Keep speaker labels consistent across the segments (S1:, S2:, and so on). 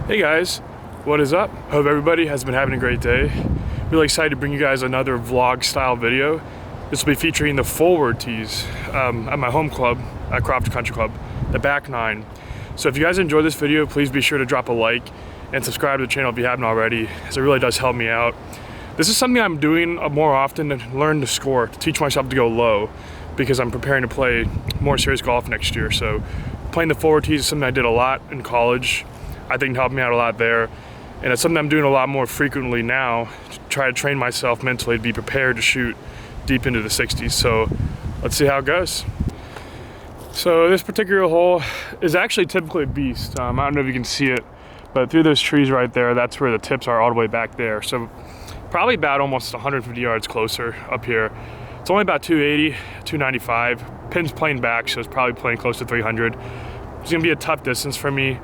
S1: Hey guys, what is up? Hope everybody has been having a great day. Really excited to bring you guys another vlog style video. This will be featuring the forward tees at my home club at Crofton Country Club, the back nine. So if you guys enjoyed this video, please be sure to drop a like and subscribe to the channel if you haven't already, as it really does help me out. This is something I'm doing more often to learn to score, to teach myself to go low, because I'm preparing to play more serious golf next year. So playing the forward tees is something I did a lot in college. I think it helped me out a lot there. And it's something I'm doing a lot more frequently now to try to train myself mentally to be prepared to shoot deep into the 60s. So let's see how it goes. So this particular hole is actually typically a beast. I don't know if you can see it, but through those trees right there, that's where the tips are all the way back there. So probably about almost 150 yards closer up here. It's only about 280, 295. Pin's playing back, so it's probably playing close to 300. It's gonna be a tough distance for me.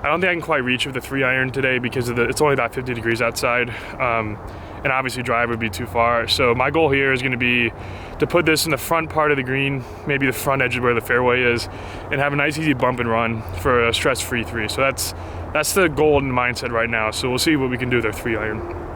S1: I don't think I can quite reach with the 3-iron today because of it's only about 50 degrees outside. And obviously drive would be too far. So my goal here is gonna be to put this in the front part of the green, maybe the front edge of where the fairway is, and have a nice easy bump and run for a stress-free 3. So that's the goal and mindset right now. So we'll see what we can do with our 3-iron.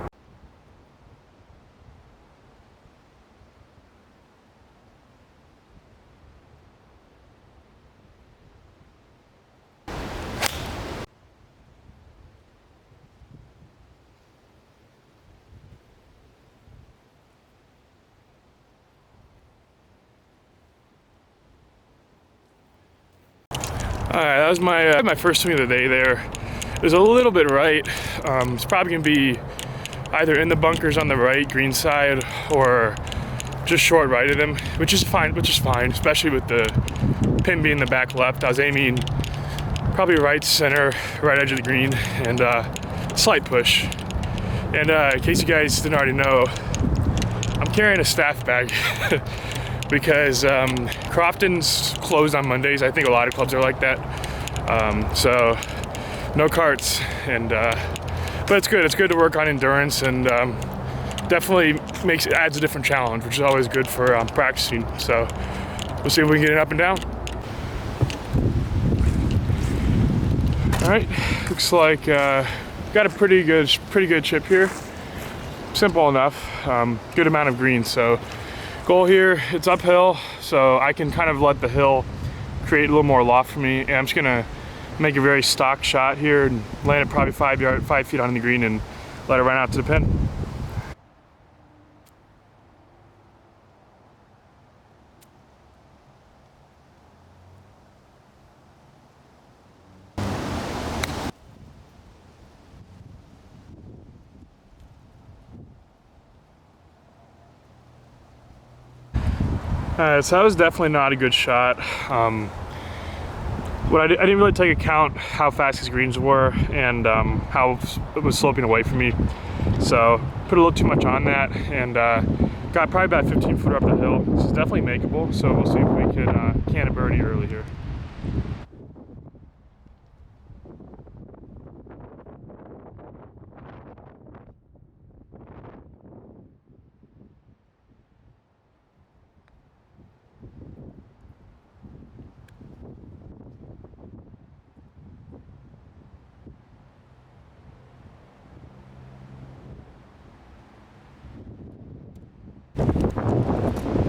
S1: All right, that was my first swing of the day there. It was a little bit right. It's probably gonna be either in the bunkers on the right green side or just short right of them, which is fine, especially with the pin being the back left. I was aiming probably right center, right edge of the green, and slight push. And in case you guys didn't already know, I'm carrying a staff bag. Because Crofton's closed on Mondays. I think a lot of clubs are like that. So no carts, and but it's good. It's good to work on endurance, and definitely adds a different challenge, which is always good for practicing. So we'll see if we can get it up and down. All right, looks like got a pretty good chip here. Simple enough, good amount of green. So goal here, it's uphill, so I can kind of let the hill create a little more loft for me, and I'm just gonna make a very stock shot here and land it probably 5 feet on the green and let it run out to the pin. So that was definitely not a good shot. I didn't really take account how fast his greens were and how it was sloping away from me. So put a little too much on that, and got probably about 15 footer up the hill. This is definitely makeable, so we'll see if we can can a birdie early here.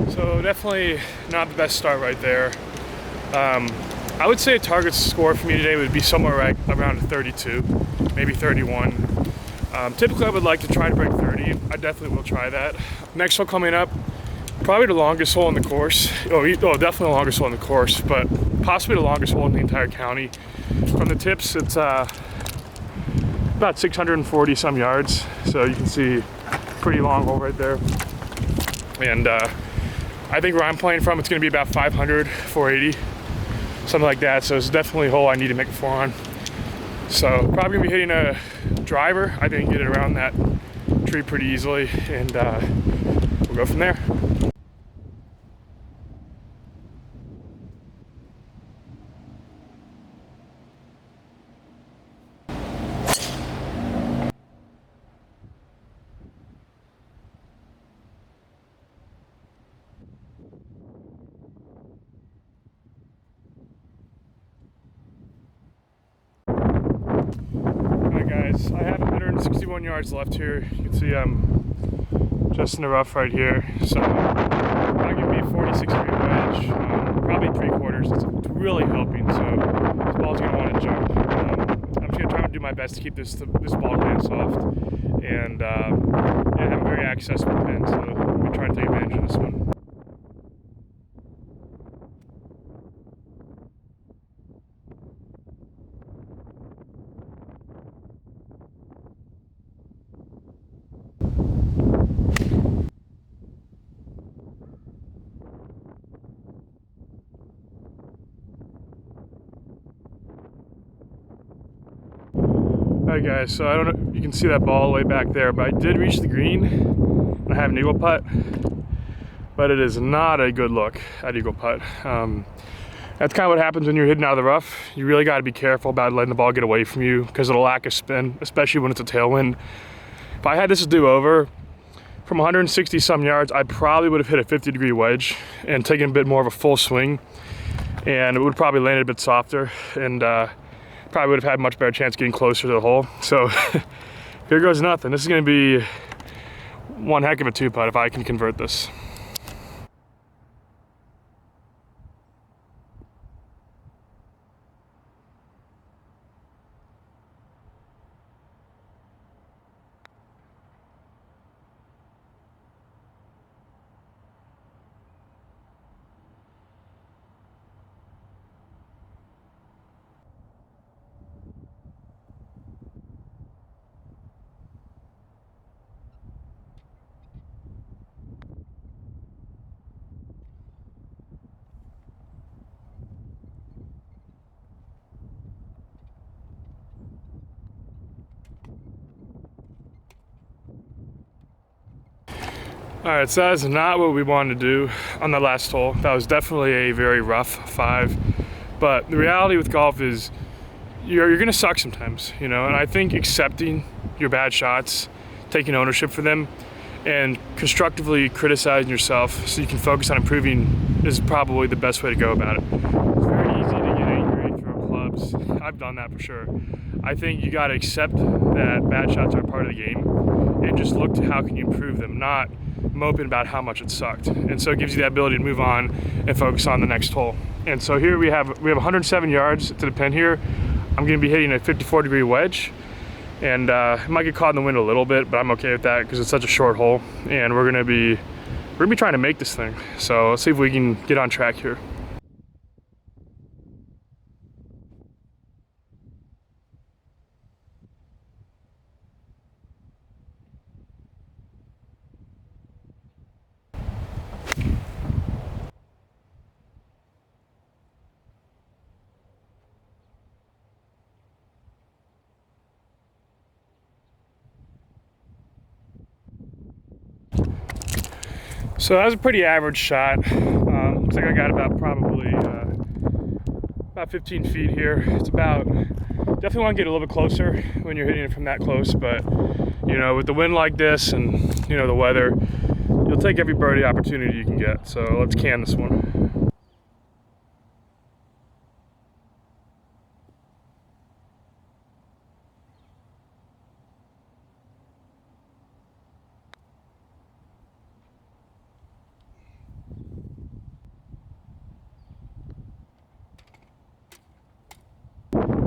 S1: So definitely not the best start right there. I would say a target score for me today would be somewhere right around 32, maybe 31. Typically I would like to try to break 30. I definitely will try that. Next hole coming up, probably the longest hole in the course. Oh, definitely the longest hole in the course, but possibly the longest hole in the entire county. From the tips, it's about 640 some yards. So you can see pretty long hole right there. And I think where I'm playing from, it's gonna be about 500, 480, something like that. So it's definitely a hole I need to make a 4 on. So probably gonna be hitting a driver. I think I can get it around that tree pretty easily, and we'll go from there. guys, I have 161 yards left here. You can see I'm just in the rough right here. So that'll give me a 46 degree wedge, probably 3/4. It's really helping, so this ball's gonna want to jump. I'm just gonna try to do my best to keep this ball to land soft, and yeah, have a very accessible pin. So I'm gonna try to take advantage of this one. Alright guys, so I don't know if you can see that ball way back there, but I did reach the green. I have an eagle putt, but it is not a good look at eagle putt. That's kind of what happens when you're hitting out of the rough. You really got to be careful about letting the ball get away from you because of the lack of spin, especially when it's a tailwind. If I had this to do over, from 160 some yards, I probably would have hit a 50 degree wedge and taken a bit more of a full swing, and it would probably landed a bit softer, and probably would have had a much better chance getting closer to the hole. So here goes nothing. This is going to be one heck of a 2-putt if I can convert this. All right, so that is not what we wanted to do on the last hole. That was definitely a very rough 5. But the reality with golf is you're gonna suck sometimes, you know, and I think accepting your bad shots, taking ownership for them, and constructively criticizing yourself so you can focus on improving is probably the best way to go about it. It's very easy to get angry, throw clubs. I've done that for sure. I think you gotta accept that bad shots are part of the game and just look to how can you improve them, not moping about how much it sucked. And so it gives you the ability to move on and focus on the next hole. And so here we have 107 yards to the pin here. I'm gonna be hitting a 54 degree wedge, and it might get caught in the wind a little bit, but I'm okay with that because it's such a short hole, and we're gonna be trying to make this thing. So let's see if we can get on track here. So that was a pretty average shot. Looks like I got about probably about 15 feet here. It's about, definitely want to get a little bit closer when you're hitting it from that close, but you know, with the wind like this and you know the weather, you'll take every birdie opportunity you can get. So let's can this one.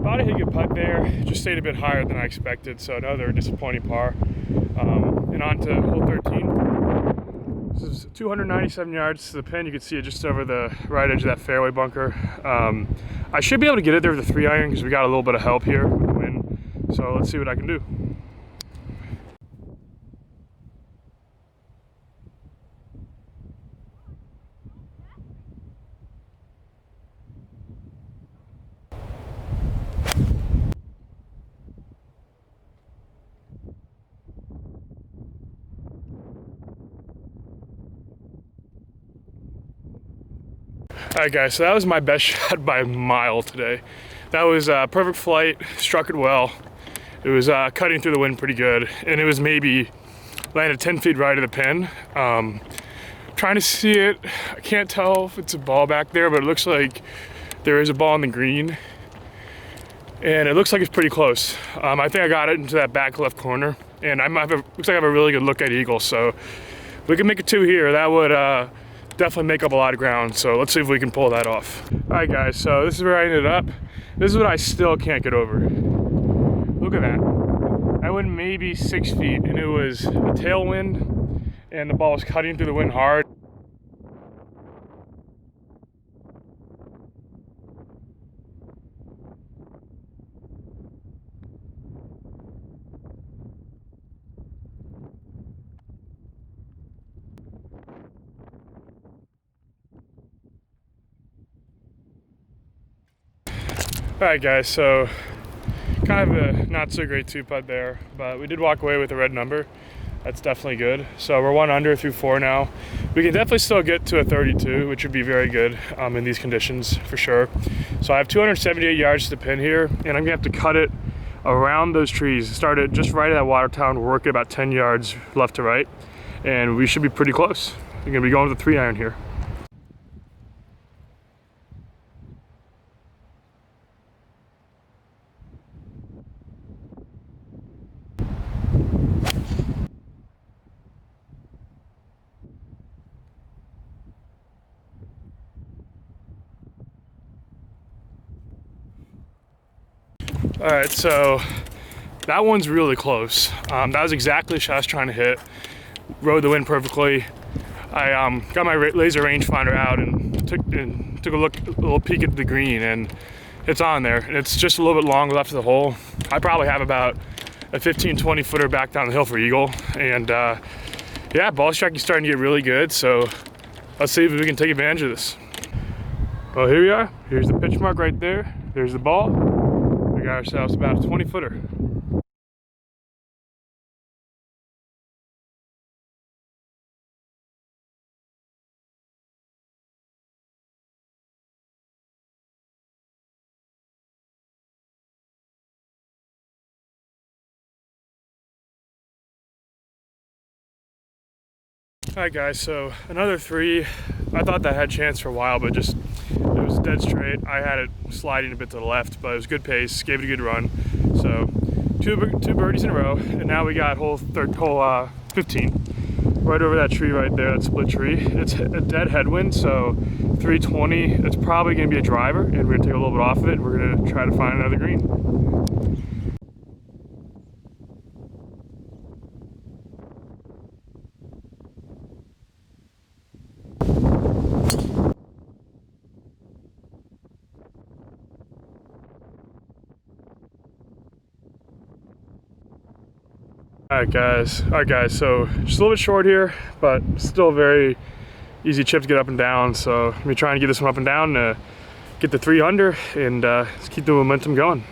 S1: Thought I hit a good putt there, just stayed a bit higher than I expected, so another disappointing par. And on to hole 13. This is 297 yards to the pin. You can see it just over the right edge of that fairway bunker. I should be able to get it there with a 3-iron because we got a little bit of help here with the wind. So let's see what I can do. Alright guys, so that was my best shot by a mile today. That was a perfect flight, struck it well. It was cutting through the wind pretty good, and it was maybe landed 10 feet right of the pin. Trying to see it, I can't tell if it's a ball back there, but it looks like there is a ball on the green. and it looks like it's pretty close. I think I got it into that back left corner, and looks like I have a really good look at eagle. So if we can make a 2 here, that would definitely make up a lot of ground. So let's see if we can pull that off. All right, guys. So this is where I ended up. This is what I still can't get over. Look at that. I went maybe 6 feet, and it was a tailwind, and the ball was cutting through the wind hard. All right, guys, so kind of a not so great 2-putt there, but we did walk away with a red number. That's definitely good. So we're 1 under through 4 now. We can definitely still get to a 32, which would be very good in these conditions for sure. So I have 278 yards to pin here, and I'm gonna have to cut it around those trees. Start it just right at that water tower, work it about 10 yards left to right, and we should be pretty close. We're gonna be going with the 3-iron here. All right, so that one's really close. That was exactly the shot I was trying to hit. Rode the wind perfectly. I got my laser rangefinder out and took a little peek at the green, and it's on there. And it's just a little bit long left of the hole. I probably have about a 15-20 footer back down the hill for eagle. And yeah, ball striking starting to get really good. So let's see if we can take advantage of this. Well, here we are. Here's the pitch mark right there. There's the ball. We got ourselves about a 20 footer. All right, guys, so another 3. I thought that had a chance for a while, but just it was dead straight. I had it sliding a bit to the left, but it was good pace, gave it a good run. So two birdies in a row, and now we got hole 15 right over that tree right there, that split tree. It's a dead headwind, so 320, it's probably gonna be a driver, and we're gonna take a little bit off of it, and we're gonna try to find another green. All right, guys, so just a little bit short here, but still very easy chip to get up and down. So I'm gonna be trying to get this one up and down to get the 3 under and just keep the momentum going.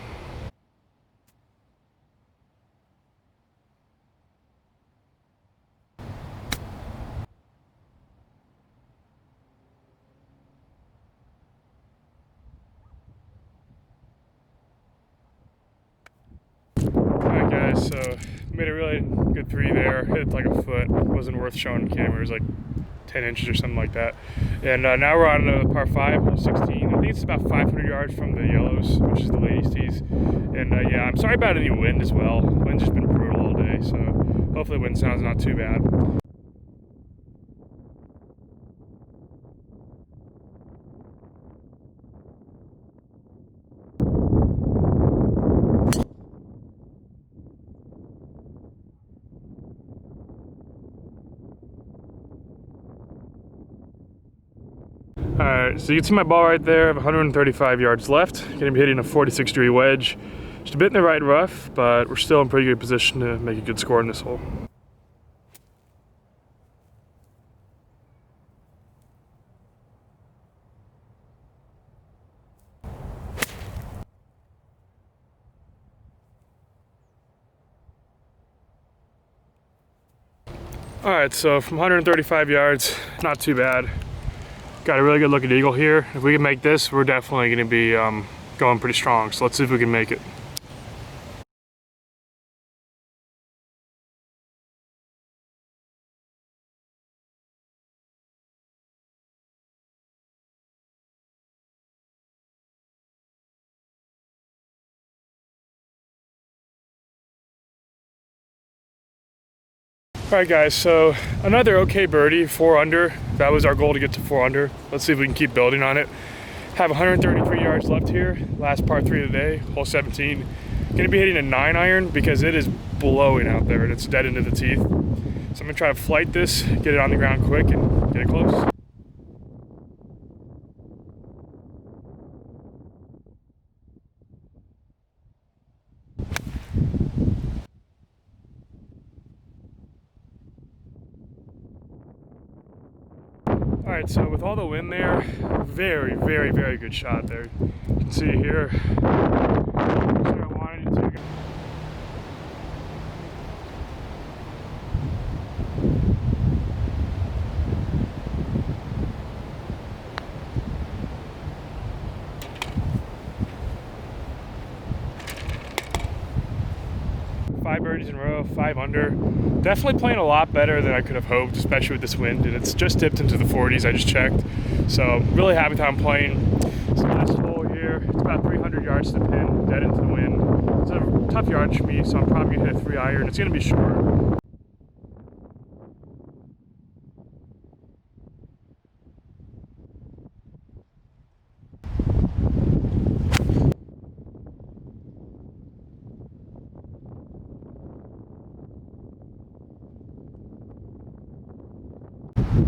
S1: Alright, guys, so made a really good 3 there. Hit like a foot. Wasn't worth showing the camera. It was like 10 inches or something like that. And now we're on the par 5, hole 16. I think it's about 500 yards from the yellows, which is the ladies' tees. And yeah, I'm sorry about any wind as well. Wind's just been brutal all day, so hopefully wind sound's not too bad. Alright, so you can see my ball right there. I have 135 yards left. Gonna be hitting a 46-degree wedge. Just a bit in the right rough, but we're still in pretty good position to make a good score in this hole. Alright, so from 135 yards, not too bad. Got a really good look at eagle here. If we can make this, we're definitely going to be going pretty strong. So let's see if we can make it. All right guys, so another okay birdie, 4 under. That was our goal, to get to 4 under. Let's see if we can keep building on it. Have 133 yards left here, last par 3 of the day, hole 17. Gonna be hitting a 9-iron because it is blowing out there and it's dead into the teeth. So I'm gonna try to flight this, get it on the ground quick and get it close. All right, so with all the wind there, very, very, very good shot there. You can see here. I wanted it to. Five birdies in a row, 5 under. Definitely playing a lot better than I could have hoped, especially with this wind, and it's just dipped into the 40s, I just checked. So really happy with how I'm playing. So last hole here, it's about 300 yards to the pin, dead into the wind. It's a tough yardage for me, so I'm probably gonna hit a 3-iron. It's gonna be short.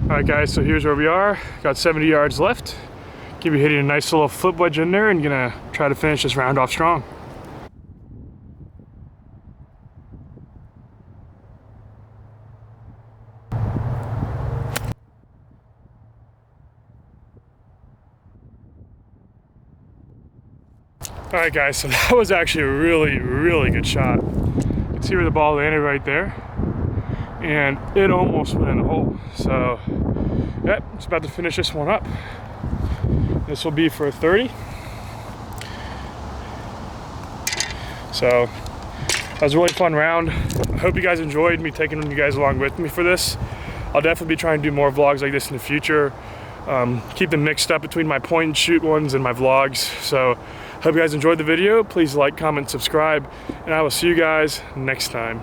S1: All right guys, so here's where we are. Got 70 yards left. Gonna be hitting a nice little flip wedge in there and gonna try to finish this round off strong. All right guys, so that was actually a really, really good shot. You can see where the ball landed right there. And it almost went in the hole. So, yep, just about to finish this one up. This will be for a 30. So, that was a really fun round. I hope you guys enjoyed me taking you guys along with me for this. I'll definitely be trying to do more vlogs like this in the future. Keep them mixed up between my point and shoot ones and my vlogs. So, hope you guys enjoyed the video. Please like, comment, subscribe, and I will see you guys next time.